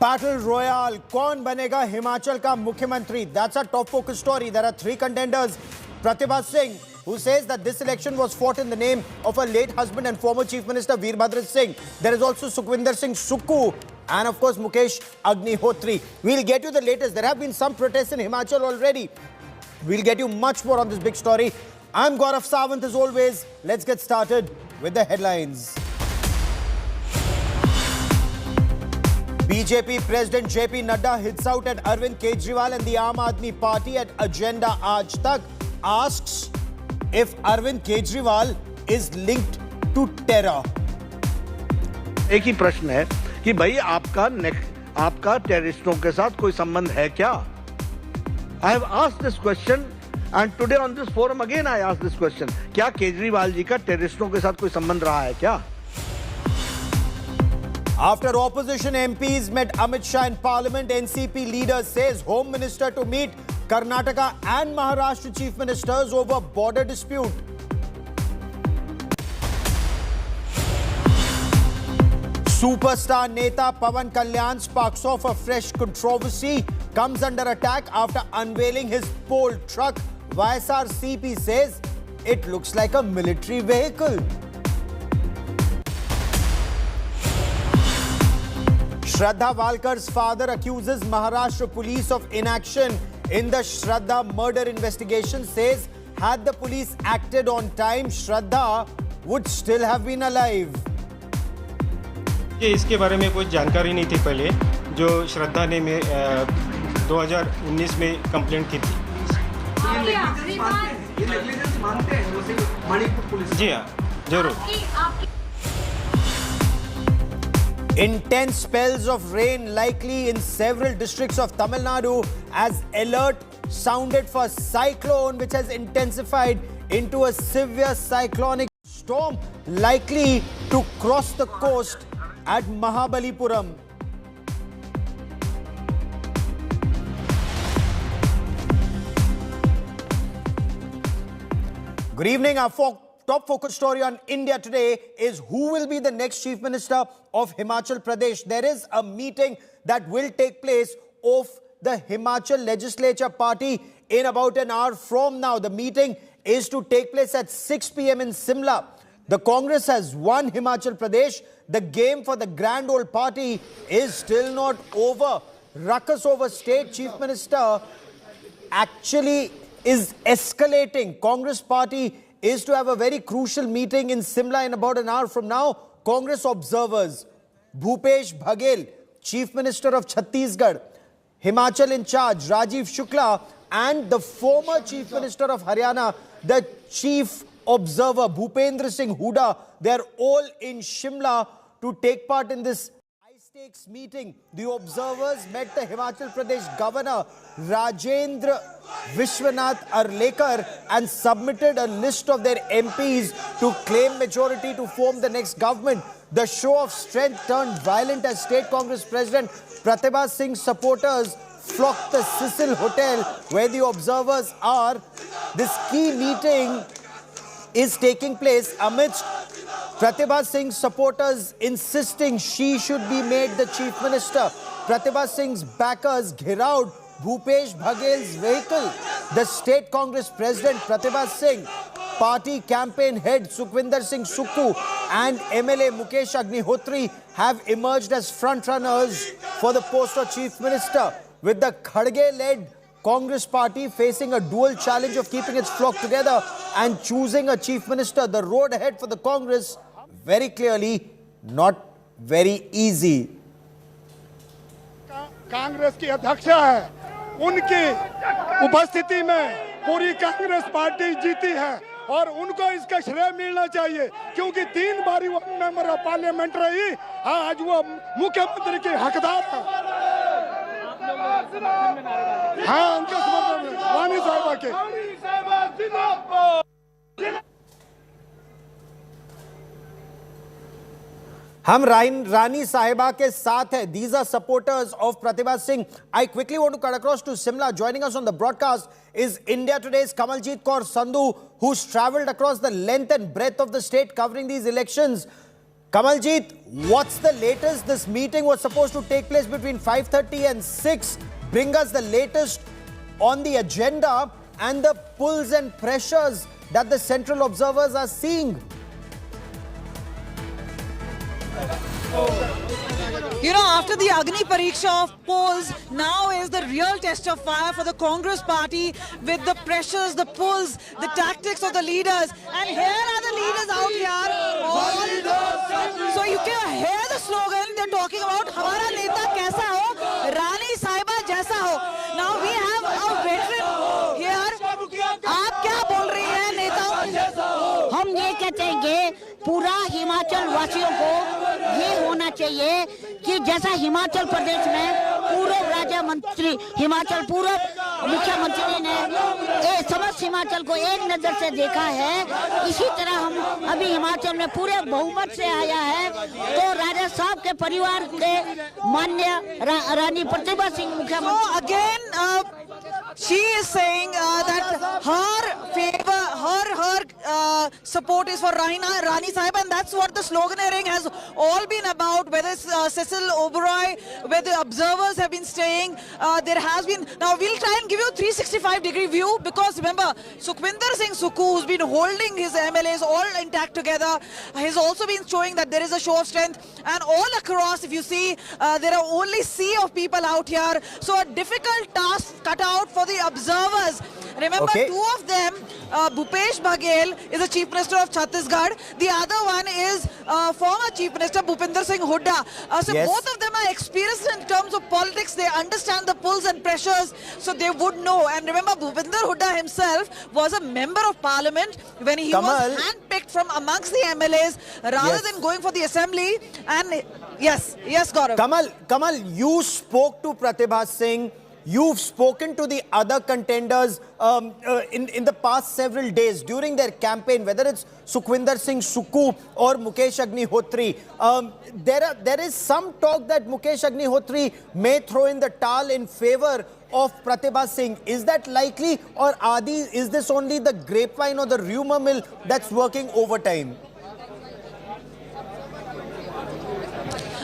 Battle Royale, कौन बनेगा हिमाचल का मुख्यमंत्री? That's a top focus story. There are three contenders. Pratibha Singh, who says that this election was fought in the name of her late husband and former Chief Minister Bhupinder Singh. There is also Sukhwinder Singh Sukhu and of course Mukesh Agnihotri. We'll get you the latest. There have been some protests in Himachal already. We'll get you much more on this big story. I'm Gaurav Sawant as always. Let's get started with the headlines. BJP President JP Nadda hits out at Arvind Kejriwal and the Aam Aadmi Party at Agenda Aaj Tak, asks if Arvind Kejriwal is linked to terror. एक ही प्रश्न है कि भाई आपका टेररिस्टों के साथ कोई संबंध है क्या? I have asked this question and today on this forum again I asked this question. क्या केजरीवाल जी का टेररिस्टों के साथ कोई संबंध रहा है क्या? After opposition MPs met Amit Shah in Parliament, NCP leader says Home Minister to meet Karnataka and Maharashtra Chief Ministers over border dispute. Superstar Neta Pawan Kalyan sparks off a fresh controversy, comes under attack after unveiling his pole truck. YSRCP says it looks like a military vehicle. Shraddha Walkar's father accuses Maharashtra police of inaction in the Shraddha murder investigation, says had the police acted on time, Shraddha would still have been alive. इसके बारे में कोई जानकारी नहीं थी पहले, जो श्रद्धा ने 2019 में कंप्लेंट की थी। जी हाँ, जरूर। Intense spells of rain likely in several districts of Tamil Nadu as alert sounded for cyclone which has intensified into a severe cyclonic storm likely to cross the coast at Mahabalipuram. Good evening. Our top focus story on India today is who will be the next Chief Minister of Himachal Pradesh. There is a meeting that will take place of the Himachal Legislature Party in about an hour from now. The meeting is to take place at 6 p.m. in Simla. The Congress has won Himachal Pradesh. The game for the grand old party is still not over. Ruckus over state chief minister actually is escalating. Congress party is to have a very crucial meeting in Simla in about an hour from now. Congress observers, Bhupesh Baghel, Chief Minister of Chhattisgarh, Himachal in charge, Rajiv Shukla, and the former Chief Minister of Haryana, the Chief Observer, Bhupinder Singh Hooda, they are all in Shimla to take part in this high-stakes meeting. The observers met the Himachal Pradesh Governor, Rajendra Vishwanath Arlekar, and submitted a list of their MPs to claim majority to form the next government. The show of strength turned violent as State Congress President Pratibha Singh's supporters flocked the Cecil Hotel where the observers are. This key meeting is taking place amidst Pratibha Singh's supporters insisting she should be made the Chief Minister. Pratibha Singh's backers ghiraud Bhupesh Baghel's vehicle. The State Congress President Pratibha Singh, Party Campaign Head Sukhwinder Singh Sukhu and MLA Mukesh Agnihotri have emerged as frontrunners for the post of Chief Minister, with the Khadge-led Congress party facing a dual challenge of keeping its flock together and choosing a Chief Minister. The road ahead for the Congress, very clearly, not very easy. Congress की अध्यक्ष है, उनकी उपस्थिति में पूरी Congress party जीती है और उनको इसका श्रेय मिलना चाहिए क्योंकि 3 बार वो मेंबर ऑफ पार्लियामेंट रही। आज वो मुख्यमंत्री की हकदार है। हाँ, उनके समर्थन में वानी साहिबा के। हम रानी साहिबा के साथ हैं. These are supporters of Pratibha Singh. I quickly want to cut across to Simla. Joining us on the broadcast is India Today's Kamaljeet Kaur Sandhu, who's travelled across the length and breadth of the state covering these elections. Kamaljeet, what's the latest? This meeting was supposed to take place between 5:30 and 6. Bring us the latest on the agenda and the pulls and pressures that the central observers are seeing. You know, after the Agni Pariksha of polls, now is the real test of fire for the Congress party with the pressures, the pulls, the tactics of the leaders. And here are the leaders out here. So you can hear the slogan they're talking about, Hamara Neta Kaisa Ho, Rani Sahiba Jaisa Ho. Now we have a veteran here. आप क्या बोल रही हैं नेताओं? हम ये कहते हैं कि पूरा हिमाचल वासियों को ये होना चाहिए कि जैसा हिमाचल प्रदेश में पूर्व राज्य मंत्री हिमाचल पूर्व मुख्यमंत्री ने समस्त हिमाचल को एक नजर से देखा है, इसी तरह हम अभी हिमाचल में पूरे बहुमत से आया है. तो राजा साहब के परिवार के माननीय रानी प्रतिभा सिंह मुख्यमंत्री. Again, she is saying that her favor, her support is for Rani Sahib, and that's what the sloganeering has all been about. Whether it's Cecil Oberoi, where the observers have been staying, there has been. Now we'll try and give you a 365-degree view, because remember, Sukhwinder Singh Sukhu, who's been holding his MLAs all intact together, has also been showing that there is a show of strength. And all across, if you see, there are only sea of people out here. So a difficult task cut out for the observers. Remember, two of them, Bhupesh Baghel is the Chief Minister of Chhattisgarh. The other one is former Chief Minister Bhupinder Singh Hooda. So both of them are experienced in terms of politics. They understand the pulls and pressures, so they would know. And remember, Bhupinder Hooda himself was a member of parliament when he was handpicked from amongst the MLAs rather than going for the assembly. And yes, Gaurav. Kamal, you spoke to Pratibha Singh. You've spoken to the other contenders in the past several days during their campaign, whether it's Sukhwinder Singh Sukhu or Mukesh Agnihotri. There is some talk that Mukesh Agnihotri may throw in the towel in favor of Pratibha Singh. Is that likely, or is this only the grapevine or the rumor mill that's working overtime?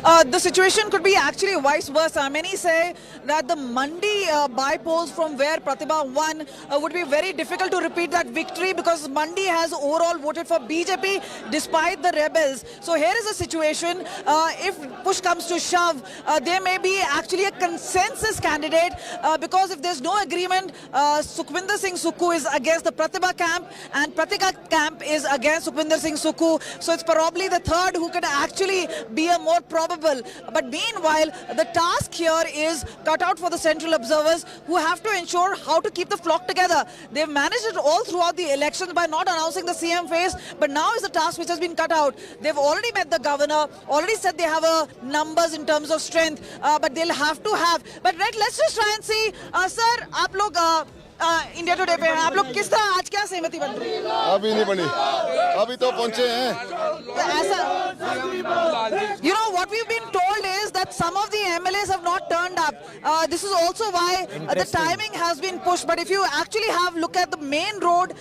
The situation could be actually vice versa. Many say that the Mandi by-polls from where Pratibha won would be very difficult to repeat that victory, because Mandi has overall voted for BJP despite the rebels. So here is a situation. If push comes to shove, there may be actually a consensus candidate, because if there's no agreement, Sukhwinder Singh Sukhu is against the Pratibha camp and Pratibha camp is against Sukhwinder Singh Sukhu. So it's probably the third who could actually be a more probable. But meanwhile, the task here is cut out for the central observers, who have to ensure how to keep the flock together. They've managed it all throughout the elections by not announcing the CM face, but now is the task which has been cut out. They've already met the governor, already said they have numbers in terms of strength, but they'll have to have. But let's just try and see. Sir, आप लोग India today पे हैं, आप लोग किस तरह आज क्या सहमति बन रही है? अभी नहीं बनी, अभी तो पहुंचे हैं. You know, what we've been told is that some of the MLAs have not turned up. This is also why the timing has been pushed. But if you actually have look at the main road,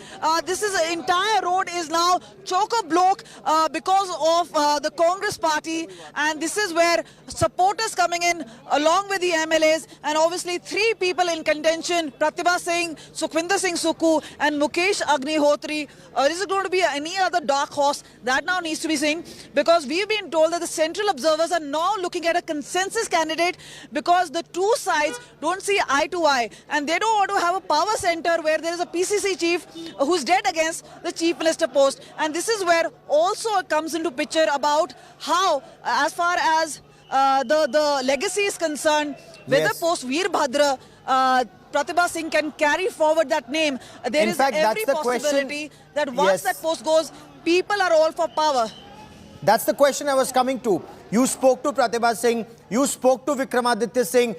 this entire road is now chock-a-block because of the Congress party, and this is where supporters coming in along with the MLAs, and obviously three people in contention: Pratibha Singh, Sukhwinder Singh Sukhu, and Mukesh Agnihotri. Is it going to be any other dark horse? That now needs to be seen, because we've been told that the central observers are now looking at a consensus candidate, because the two sides don't see eye to eye, and they don't want to have a power center where there is a PCC chief who's dead against the chief minister post. And this is where also it comes into picture about how, as far as the legacy is concerned, whether post Veerbhadra, Pratibha Singh can carry forward that name. There is every possibility that once that post goes, people are all for power. That's the question I was coming to. You spoke to Pratibha Singh, you spoke to Vikramaditya Singh.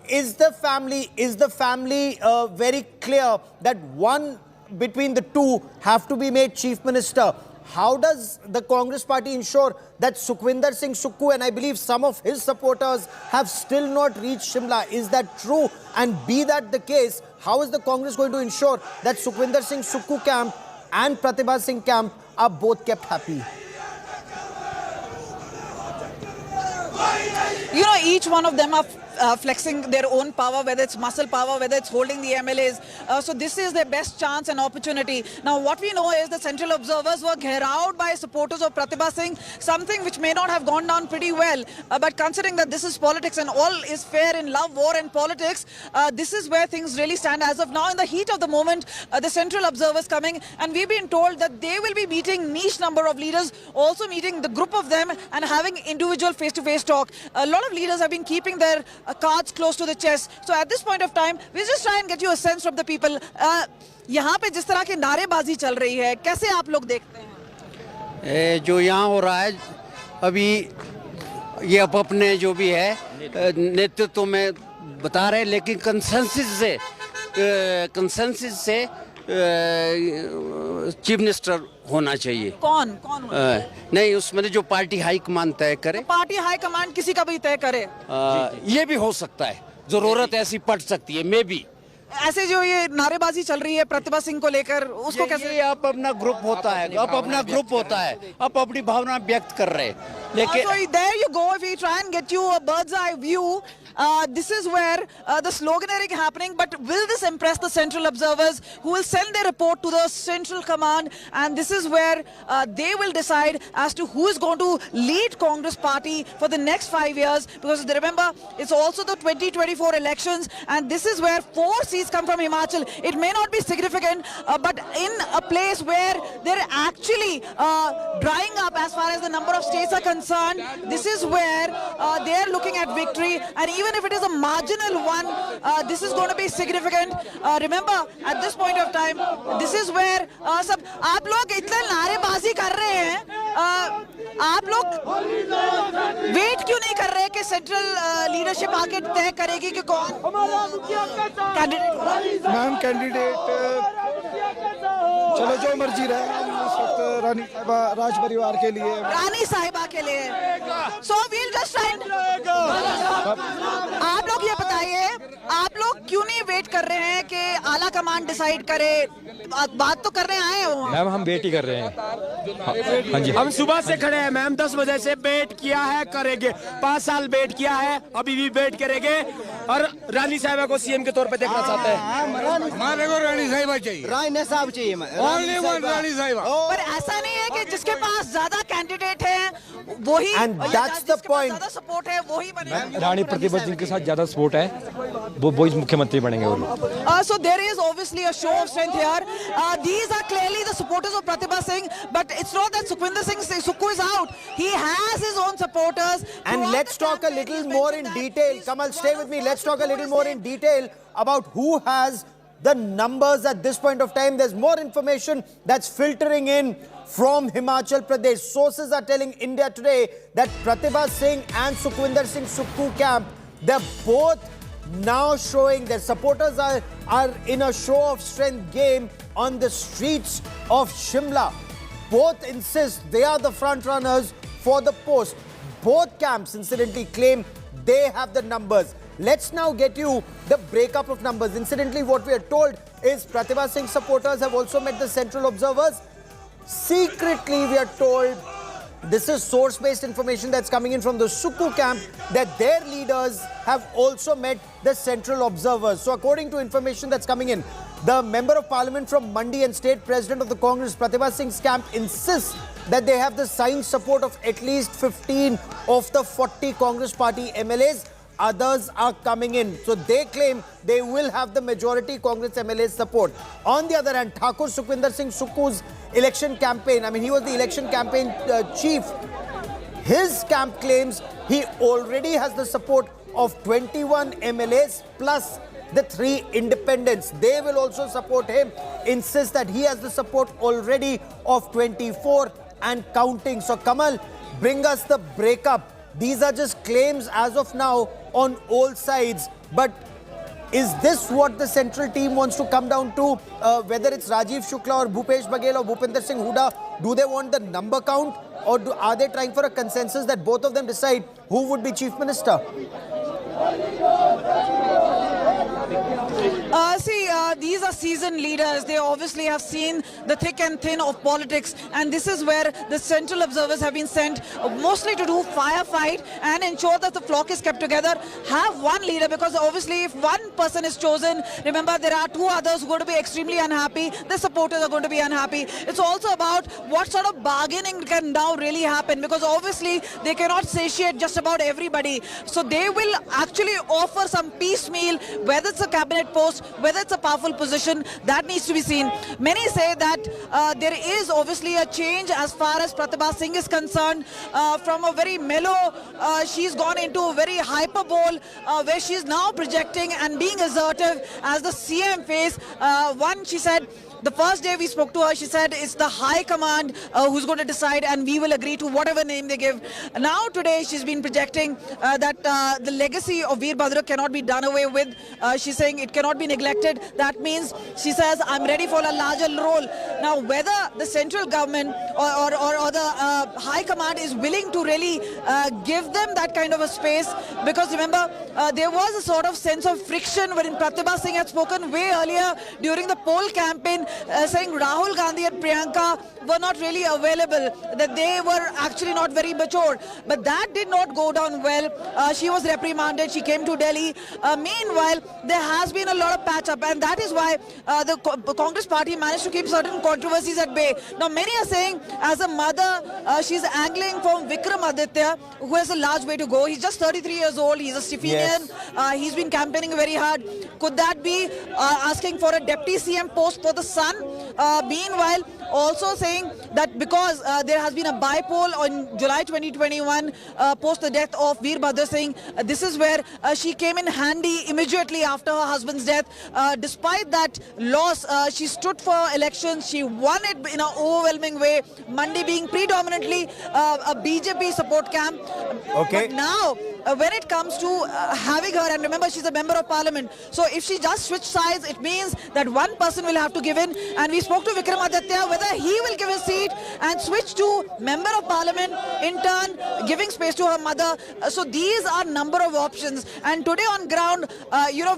Is the family very clear that one between the two have to be made chief minister? how does the Congress party ensure that Sukhwinder Singh Sukhu, and I believe some of his supporters, have still not reached Shimla? Is that true? And be that the case, how is the Congress going to ensure that Sukhwinder Singh Sukhu camp and Pratibha Singh camp are both kept happy? You know, each one of them are flexing their own power, whether it's muscle power, whether it's holding the MLAs. So this is their best chance and opportunity. Now, what we know is the central observers were gherraud by supporters of Pratibha Singh, something which may not have gone down pretty well. But considering that this is politics and all is fair in love, war and politics, this is where things really stand. As of now, in the heat of the moment, the central observers coming, and we've been told that they will be meeting niche number of leaders, also meeting the group of them and having individual face-to-face talk. A lot of leaders have been keeping their cards close to the chest. So at this point of time, we'll just try and get you a sense from the people. यहाँ पे जिस तरह की नारेबाजी चल रही है, कैसे आप लोग देखते हैं? जो यहाँ हो रहा है अभी, ये अपने जो भी है नेतृत्व में बता रहे, लेकिन कंसेंसस से चीफ मिनिस्टर होना चाहिए। कौन नहीं, उसमें जो पार्टी हाईकमान तय करे। तो पार्टी हाईकमान किसी का भी तय करे, ये भी हो सकता है, जरूरत ऐसी पड़ सकती है, मे भी। ऐसे जो ये नारेबाजी चल रही है प्रतिभा सिंह को लेकर, उसको कैसे? आप अपना ग्रुप होता है, आप अपना ग्रुप होता है, आप अपनी भावना व्यक्त कर रहे हैं, लेकिन so there you go. If we try and get you a bird's eye view, this is where the sloganeering happening. But will this impress the central observers, who will send their report to the central command? And this is where they will decide as to who is going to lead Congress party for the next 5 years. Because remember, it's also the 2024 elections, and this is where 4 seats come from Himachal. It may not be significant, but in a place where they're actually drying up as far as the number of states are concerned, this is where they're looking at victory. And even if it is a marginal one, this is going to be significant. Remember, at this point of time, this is where सब आप लोग इतने नारेबाजी कर रहे हैं, आप लोग वेट क्यों नहीं कर रहे कि सेंट्रल लीडरशिप आके तय करेगी कि कौन कैंडिडेट? मैम कैंडिडेट चलो जो मर्जी रहे, इस वक्त रानी साहिबा राज परिवार के लिए, रानी साहिबा के लिए। So we'll just try and आप लोग ये बताइए, आप लोग क्यों नहीं वेट कर रहे हैं कि आला कमान डिसाइड करे? बात तो करने आए हो मैम, हम वेट ही कर रहे हैं। हाँ जी, हम सुबह से खड़े हैं मैम, 10 बजे से वेट किया है, करेंगे। 5 साल वेट किया है, अभी भी वेट करेंगे, और रानी साहिबा को सीएम के तौर पे देखना चाहते हैं। हमारे को रानी साहिबा चाहिए, रानी साहब चाहिए, ओनली वन रानी साहिबा। पर ऐसा नहीं है कि जिसके पास ज्यादा कैंडिडेट हैं वही, And that's the point. ज्यादा सपोर्ट है वही बनेगा। रानी प्रतिभा सिंह के साथ ज्यादा सपोर्ट है, वो मुख्यमंत्री बनेंगे। So there is obviously a show of strength here. These are clearly the supporters of Pratibha Singh, but it's not that Sukhwinder Singh Sukhu is out. He has his own supporters. And let's talk a little more in detail. Kamal, stay with me. Let's talk a little more in detail about who has the numbers at this point of time. There's more information that's filtering in from Himachal Pradesh. Sources are telling India Today that Pratibha Singh and Sukhwinder Singh Sukhu camp, they're both now showing their supporters are in a show of strength game on the streets of Shimla. Both insist they are the front runners for the post. Both camps incidentally claim they have the numbers. Let's now get you the breakup of numbers. Incidentally, what we are told is Pratibha Singh supporters have also met the central observers. Secretly, we are told, this is source-based information that's coming in from the Sukhu camp, that their leaders have also met the central observers. So according to information that's coming in, the Member of Parliament from Mandi and State President of the Congress, Pratibha Singh's camp, insists that they have the signed support of at least 15 of the 40 Congress party MLAs. Others are coming in. So they claim they will have the majority Congress MLAs support. On the other hand, Thakur Sukhwinder Singh Sukhu's election campaign, he was the election campaign chief. His camp claims he already has the support of 21 MLAs plus the 3 independents. They will also support him. Insists that he has the support already of 24 and counting. So Kamal, bring us the breakup. These are just claims as of now on all sides. But Is this what the central team wants to come down to? Whether it's Rajiv Shukla or Bhupesh Baghel or Bhupinder Singh Hooda, do they want the number count, or are they trying for a consensus that both of them decide who would be chief minister? These are seasoned leaders. They obviously have seen the thick and thin of politics, and this is where the central observers have been sent mostly to do firefight and ensure that the flock is kept together. Have one leader, because obviously if one person is chosen, remember there are two others who are going to be extremely unhappy. The supporters are going to be unhappy. It's also about what sort of bargaining can now really happen, because obviously they cannot satiate just about everybody. So they will actually offer some piecemeal, whether it's a cabinet post, whether it's a powerful position, that needs to be seen. Many say that there is obviously a change as far as Pratibha Singh is concerned. From a very mellow, she's gone into a very hyperbole, where she's now projecting and being assertive as the CM face. She said, the first day we spoke to her, she said it's the high command who's going to decide, and we will agree to whatever name they give. Now today she's been projecting that the legacy of Veerbhadra cannot be done away with. She's saying it cannot be neglected. That means, she says, I'm ready for a larger role. Now whether the central government or the high command is willing to really give them that kind of a space, because remember there was a sort of sense of friction when Pratibha Singh had spoken way earlier during the poll campaign, saying Rahul Gandhi and Priyanka were not really available, that they were actually not very mature. But that did not go down well. She was reprimanded. She came to Delhi. Meanwhile, there has been a lot of patch-up, and that is why the Congress party managed to keep certain controversies at bay. Now, many are saying, as a mother, she's angling from Vikramaditya, who has a large way to go. He's just 33 years old. He's a Stephenian. Yes. He's been campaigning very hard. Could that be asking for a deputy CM post for the son? Meanwhile, also saying that because there has been a by-poll on July 2021 post the death of Veerbhadra Singh, this is where she came in handy immediately after her husband's death. Despite that loss, she stood for elections. She won it in an overwhelming way, Mandi being predominantly a BJP support camp. Okay. But now, when it comes to having her, and remember she's a member of parliament, so if she just switch sides, it means that one person will have to give in. And we spoke to Vikramaditya whether he will give his seat and switch to member of parliament, in turn giving space to her mother. So these are number of options, and today on ground,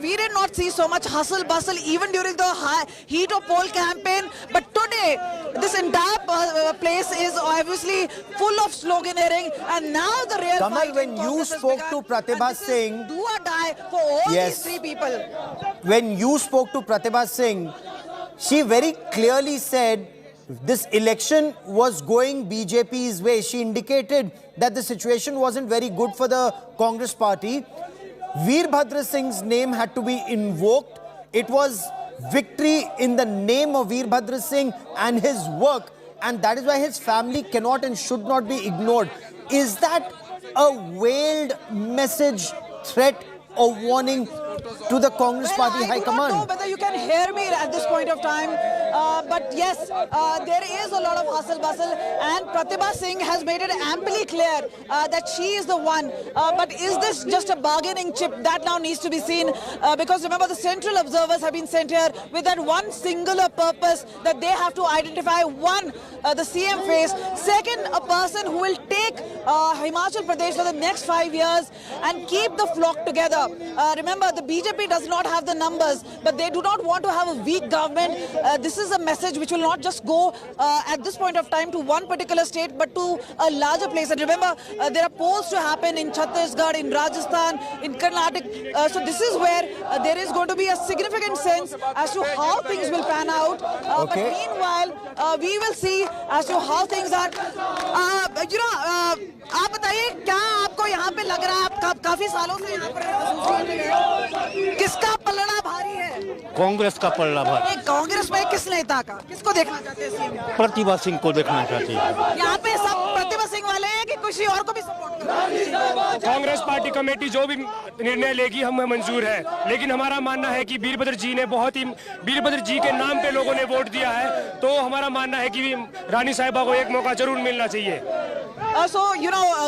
we did not see so much hustle bustle even during the heat of poll campaign. But today, this entire place is obviously full of sloganeering, and now the real Kamal, when you spoke to Pratibha Singh, do or die for all these three people. When you spoke to Pratibha Singh, she very clearly said this election was going BJP's way. She indicated that the situation wasn't very good for the Congress party. Veerbhadra Singh's name had to be invoked. It was victory in the name of Veerbhadra Singh and his work, and that is why his family cannot and should not be ignored. Is that a veiled message, threat or warning to the Congress party high command? I don't know whether you can hear me at this point of time, but yes, there is a lot of hustle bustle, and Pratibha Singh has made it amply clear that she is the one. But is this just a bargaining chip? That now needs to be seen, because remember, the central observers have been sent here with that one singular purpose, that they have to identify one, the CM face, second, a person who will take Himachal Pradesh for the next 5 years and keep the flock together. Remember, the BJP does not have the numbers, but they do not want to have a weak government. This is a message which will not just go at this point of time to one particular state, but to a larger place. And remember, there are polls to happen in Chhattisgarh, in Rajasthan, in Karnataka. So this is where there is going to be a significant sense as to how things will pan out. But meanwhile, we will see as to how things are. आप बताइए, क्या आपको यहाँ पे लग रहा है, आप काफी सालों से यहाँ पर, किसका पलड़ा भारी है? कांग्रेस का पलड़ा भारी। कांग्रेस में किस नेता का, किसको देखना चाहते हैं? प्रतिभा सिंह को देखना चाहते हैं। यहाँ पे सब प्रतिभा सिंह वाले हैं कि किसी और को भी सपोर्ट करें? कांग्रेस पार्टी कमेटी जो भी निर्णय लेगी हमें मंजूर है, लेकिन हमारा मानना है कि वीरभद्र जी ने वीरभद्र जी के नाम पे लोगों ने वोट दिया है, तो हमारा मानना है कि रानी साहिबा को एक मौका जरूर मिलना चाहिए। So,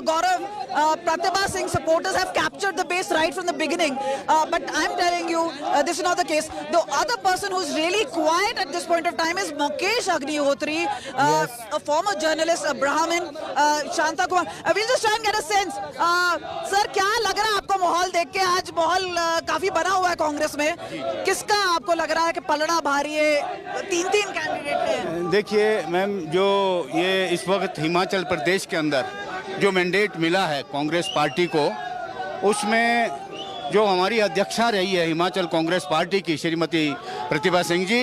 Gaurav, Pratibha Singh supporters have captured the base right from the beginning. But I'm telling you, this is not the case. The other person who's really quiet at this point of time is Mukesh Agnihotri, a former journalist, a Brahmin, Shanta Kumar. We'll just try and get a sense. Sir, क्या लग रहा है आपको माहौल देख के? आज माहौल काफी बना हुआ है कांग्रेस में. किसका आपको लग रहा है कि पलड़ा भारी है? तीन कैंडिडेट हैं. देखिए मैम, जो ये इस वक्त हिमाचल प्रदेश के अंदर जो मैंडेट मिला है कांग्रेस पार्टी को, उसमें जो हमारी अध्यक्षा रही है हिमाचल कांग्रेस पार्टी की श्रीमती प्रतिभा सिंह जी,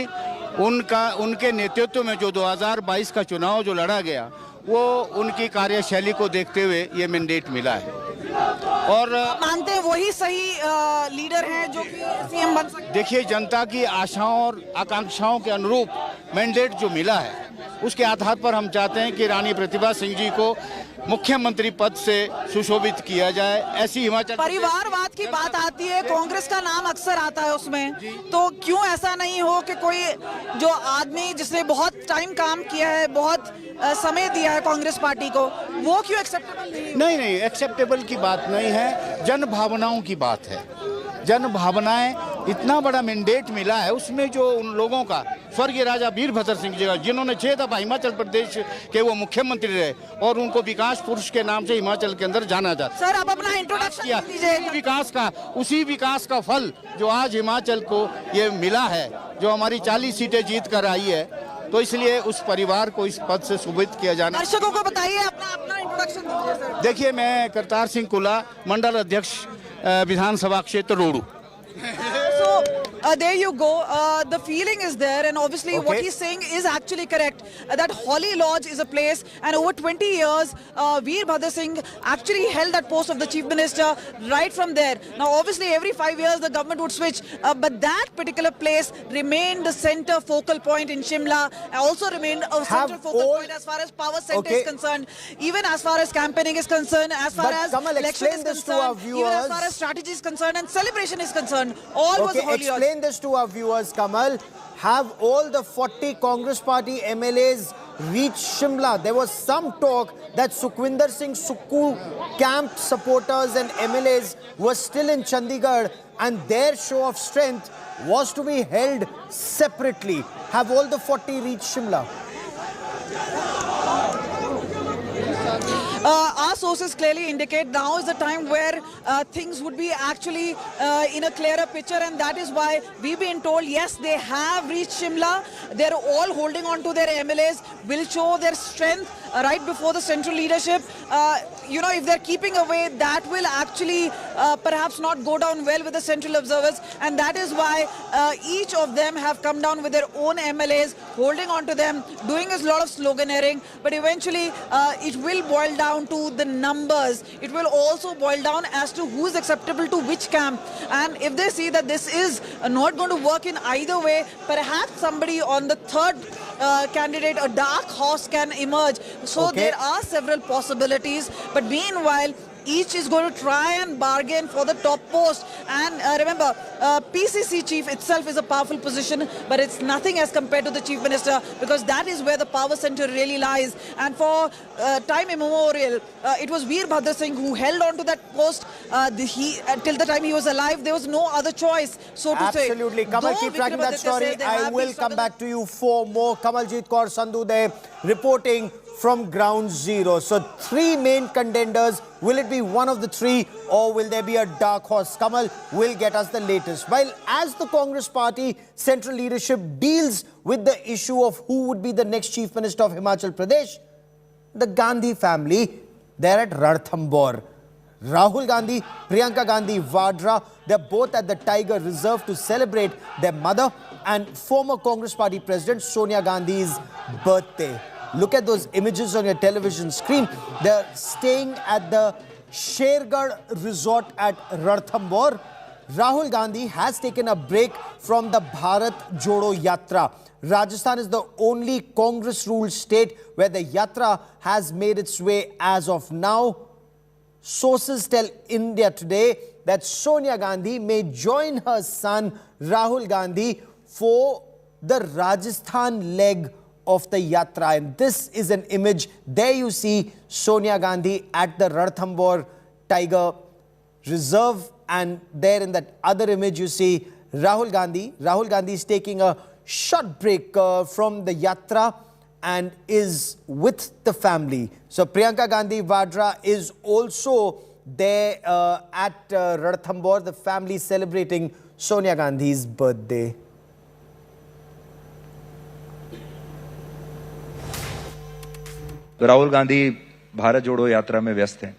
उनके नेतृत्व में जो 2022 का चुनाव जो लड़ा गया, वो उनकी कार्यशैली को देखते हुए ये मैंडेट मिला है. और मानते हैं वही सही लीडर हैं जो कि सीएम बन सकते हैं. देखिए, जनता की आशाओं और आकांक्षाओं के अनुरूप मैंडेट जो मिला है, उसके आधार पर हम चाहते हैं कि रानी प्रतिभा सिंह जी को मुख्यमंत्री पद से सुशोभित किया जाए. ऐसी हिमाचल परिवारवाद की बात आती है, कांग्रेस का नाम अक्सर आता है उसमें, तो क्यों ऐसा नहीं हो कि कोई जो आदमी जिसने बहुत टाइम काम किया है, बहुत समय दिया है कांग्रेस पार्टी को, वो क्यों एक्सेप्टेबल नहीं? नहीं, एक्सेप्टेबल की बात नहीं है, जन भावनाओं की बात है. जन भावनाएं, इतना बड़ा मैंडेट मिला है, उसमें जो उन लोगों का, स्वर्गीय राजा वीरभद्र सिंह जी का, जिन्होंने 6 दफा हिमाचल प्रदेश के वो मुख्यमंत्री रहे और उनको विकास पुरुष के नाम से हिमाचल के अंदर जाना जाता. सर, आप अपना इंट्रोडक्शन किया. उसी विकास का फल जो आज हिमाचल को ये मिला है, जो हमारी 40 सीटें जीत कर आई है, तो इसलिए उस परिवार को इस पद से सुशोभित किया जाना. दर्शकों को बताइए, अपना इंट्रोडक्शन दीजिए सर. देखिए, मैं करतार सिंह कुला, मंडल अध्यक्ष विधानसभा क्षेत्र Rohru. There you go. The feeling is there, and obviously what he's saying is actually correct. That Haroli Lodge is a place, and over 20 years, Veerbhadra Singh actually held that post of the Chief Minister right from there. Now, obviously, every 5 years the government would switch, but that particular place remained the center focal point in Shimla, and also remained a center focal point as far as power center is concerned, even as far as campaigning is concerned, as far as election is concerned, even as far as strategy is concerned, and celebration is concerned. All was Haroli Lodge. Explain this to our viewers, Kamal. Have all the 40 Congress Party MLAs reached Shimla? There was some talk that Sukhwinder Singh Sukhu camp supporters and MLAs were still in Chandigarh and their show of strength was to be held separately. Have all the 40 reached Shimla? Our sources clearly indicate now is the time where things would be actually in a clearer picture, and that is why we've been told, yes, they have reached Shimla. They're all holding on to their MLAs, will show their strength right before the central leadership. If they're keeping away, that will actually perhaps not go down well with the central observers, and that is why each of them have come down with their own MLAs, holding on to them, doing a lot of sloganeering, but eventually it will boil down to the numbers. It will also boil down as to who is acceptable to which camp, and if they see that this is not going to work in either way, perhaps somebody on the third candidate, a dark horse, can emerge. So there are several possibilities, but meanwhile each is going to try and bargain for the top post. And remember, PCC chief itself is a powerful position, but it's nothing as compared to the chief minister, because that is where the power center really lies. And for time immemorial, it was Veerbhadra Singh who held on to that post till the time he was alive. There was no other choice, so to say. Absolutely. Kamal, keep tracking that story. I will come back to you for more. Kamaljeet Kaur Sandhu there reporting from ground zero. So 3 main contenders. Will it be one of the 3, or will there be a dark horse? Kamal will get us the latest. While as the Congress Party central leadership deals with the issue of who would be the next Chief Minister of Himachal Pradesh, the Gandhi family, they're at Ranthambore. Rahul Gandhi, Priyanka Gandhi Vadra, they're both at the Tiger Reserve to celebrate their mother and former Congress Party President Sonia Gandhi's birthday. Look at those images on your television screen. They're staying at the Shergarh Resort at Ranthambore. Rahul Gandhi has taken a break from the Bharat Jodo Yatra. Rajasthan is the only Congress-ruled state where the Yatra has made its way as of now. Sources tell India Today that Sonia Gandhi may join her son Rahul Gandhi for the Rajasthan leg of the Yatra. And this is an image. There you see Sonia Gandhi at the Ranthambore Tiger Reserve. And there in that other image you see Rahul Gandhi. Rahul Gandhi is taking a short break from the yatra and is with the family. So Priyanka Gandhi Vadra is also there at Ranthambore, the family celebrating Sonia Gandhi's birthday. Rahul Gandhi Bharat जोड़ो यात्रा में व्यस्त हैं।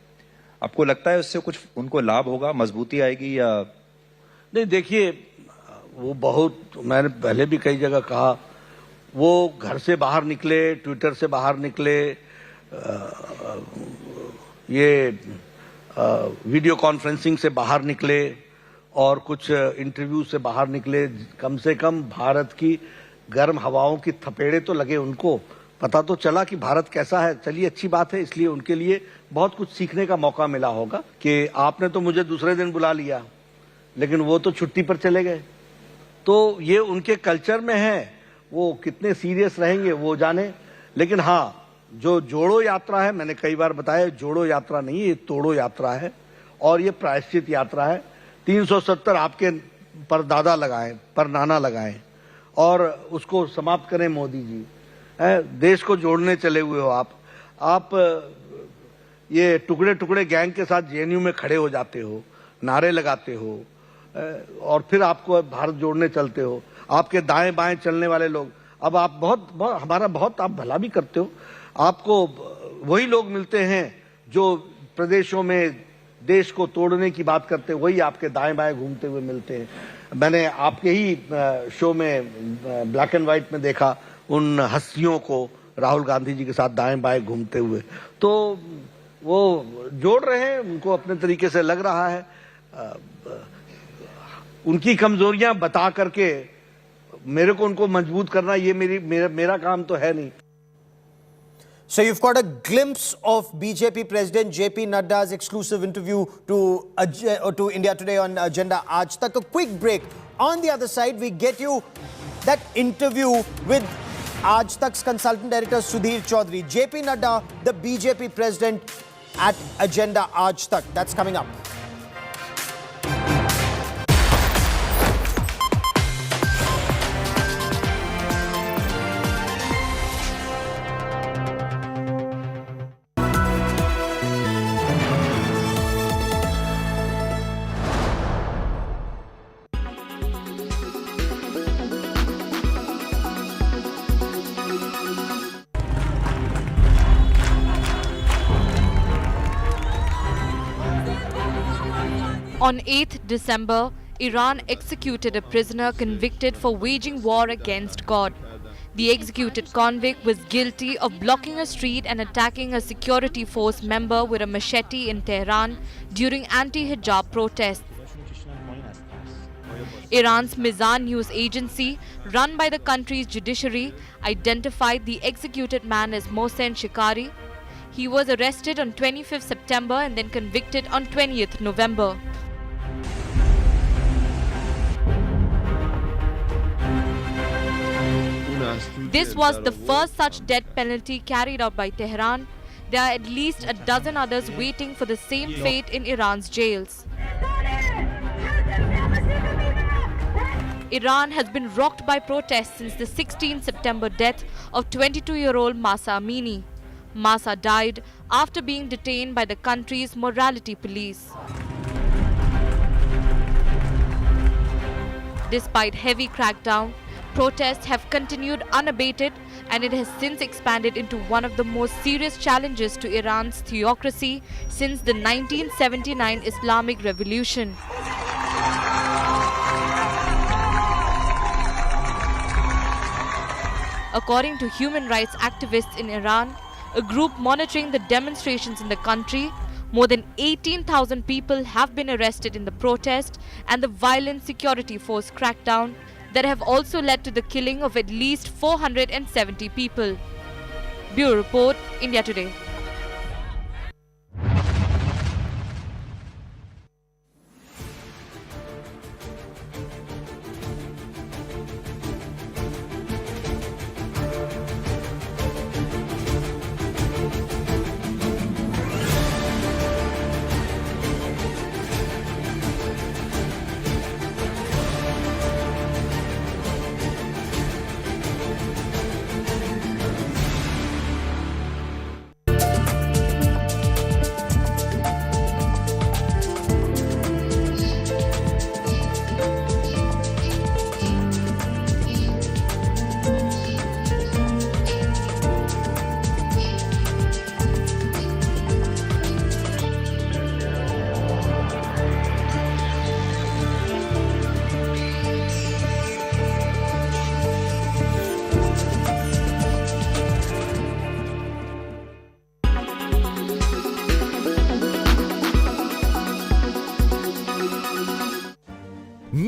आपको लगता है उससे कुछ उनको लाभ होगा, मजबूती आएगी या नहीं? देखिए, वो बहुत, मैंने पहले भी कई जगह कहा, वो घर से बाहर निकले, ट्विटर से बाहर निकले, ये वीडियो कॉन्फ्रेंसिंग से बाहर निकले और कुछ इंटरव्यू से बाहर निकले। कम से कम भारत की गर्म हवाओं की थपेड़े तो लगे उनको, पता तो चला कि भारत कैसा है। चलिए, अच्छी बात है, इसलिए उनके लिए बहुत कुछ सीखने का मौका मिला होगा कि आपने तो मुझे दूसरे दिन बुला लिया, लेकिन वो तो छुट्टी पर चले गए। तो ये उनके कल्चर में है, वो कितने सीरियस रहेंगे वो जाने। लेकिन हाँ, जो जोड़ो यात्रा है, मैंने कई बार बताया, जोड़ो यात्रा नहीं है, ये तोड़ो यात्रा है और ये प्रायश्चित यात्रा है। 370 आपके परदादा लगाएं, परनाना लगाएं और उसको समाप्त करें। मोदी जी, देश को जोड़ने चले हुए हो आप ये टुकड़े टुकड़े गैंग के साथ जेएनयू में खड़े हो जाते हो, नारे लगाते हो और फिर आपको भारत जोड़ने चलते हो। आपके दाएं बाएं चलने वाले लोग, अब आप बहुत हमारा बहुत आप भला भी करते हो। आपको वही लोग मिलते हैं जो प्रदेशों में देश को तोड़ने की बात करते हैं, वही आपके दाएं बाएं घूमते हुए मिलते हैं। मैंने आपके ही शो में ब्लैक एंड व्हाइट में देखा उन हस्तियों को, राहुल गांधी जी के साथ दाएं बाएं घूमते हुए। तो वो जोड़ रहे हैं, उनको अपने तरीके से लग रहा है। उनकी कमजोरियां बता करके मेरे को उनको मजबूत करना, ये मेरा काम तो है नहीं। So you've got a glimpse of BJP President JP Nadda's exclusive interview to India Today on Agenda Aaj Tak. A quick break. On the other side, we get you that interview with Aaj Tak's consultant editor Sudhir Chaudhary. JP Nadda, the BJP President at Agenda Aaj Tak. That's coming up. On 8th December, Iran executed a prisoner convicted for waging war against God. The executed convict was guilty of blocking a street and attacking a security force member with a machete in Tehran during anti-hijab protests. Iran's Mizan news agency, run by the country's judiciary, identified the executed man as Mohsen Shikari. He was arrested on 25th September and then convicted on 20th November. This was the first such death penalty carried out by Tehran. There are at least a dozen others waiting for the same fate in Iran's jails. Iran has been rocked by protests since the 16th September death of 22-year-old Mahsa Amini. Mahsa died after being detained by the country's morality police. Despite heavy crackdown, protests have continued unabated, and it has since expanded into one of the most serious challenges to Iran's theocracy since the 1979 Islamic Revolution. According to human rights activists in Iran, a group monitoring the demonstrations in the country, more than 18,000 people have been arrested in the protest and the violent security force crackdown that have also led to the killing of at least 470 people. Bureau Report, India Today.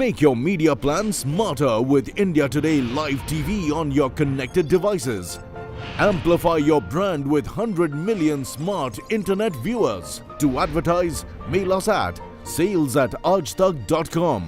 Make your media plan smarter with India Today Live TV on your connected devices. Amplify your brand with 100 million smart internet viewers. To advertise, mail us at sales@aajtak.com.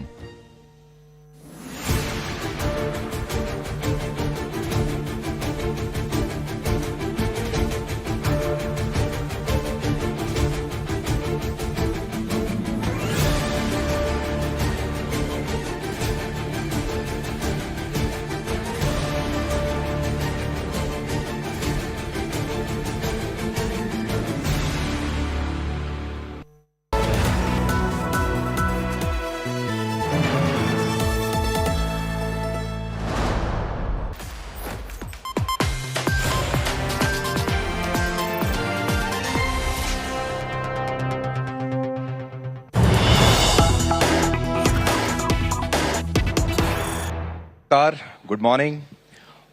Good morning.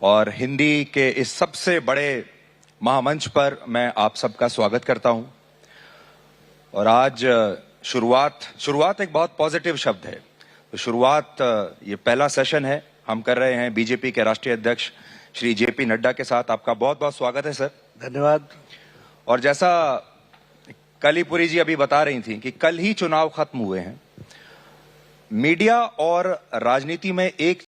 और हिंदी के इस सबसे बड़े महामंच पर मैं आप सबका स्वागत करता हूं। और आज शुरुआत एक बहुत पॉजिटिव शब्द है। तो शुरुआत, ये पहला सेशन है हम कर रहे हैं बीजेपी के राष्ट्रीय अध्यक्ष श्री जेपी नड्डा के साथ। आपका बहुत बहुत स्वागत है सर। धन्यवाद। और जैसा कलीपुरी जी अभी बता रही थी कि कल ही चुनाव खत्म हुए हैं। मीडिया और राजनीति में एक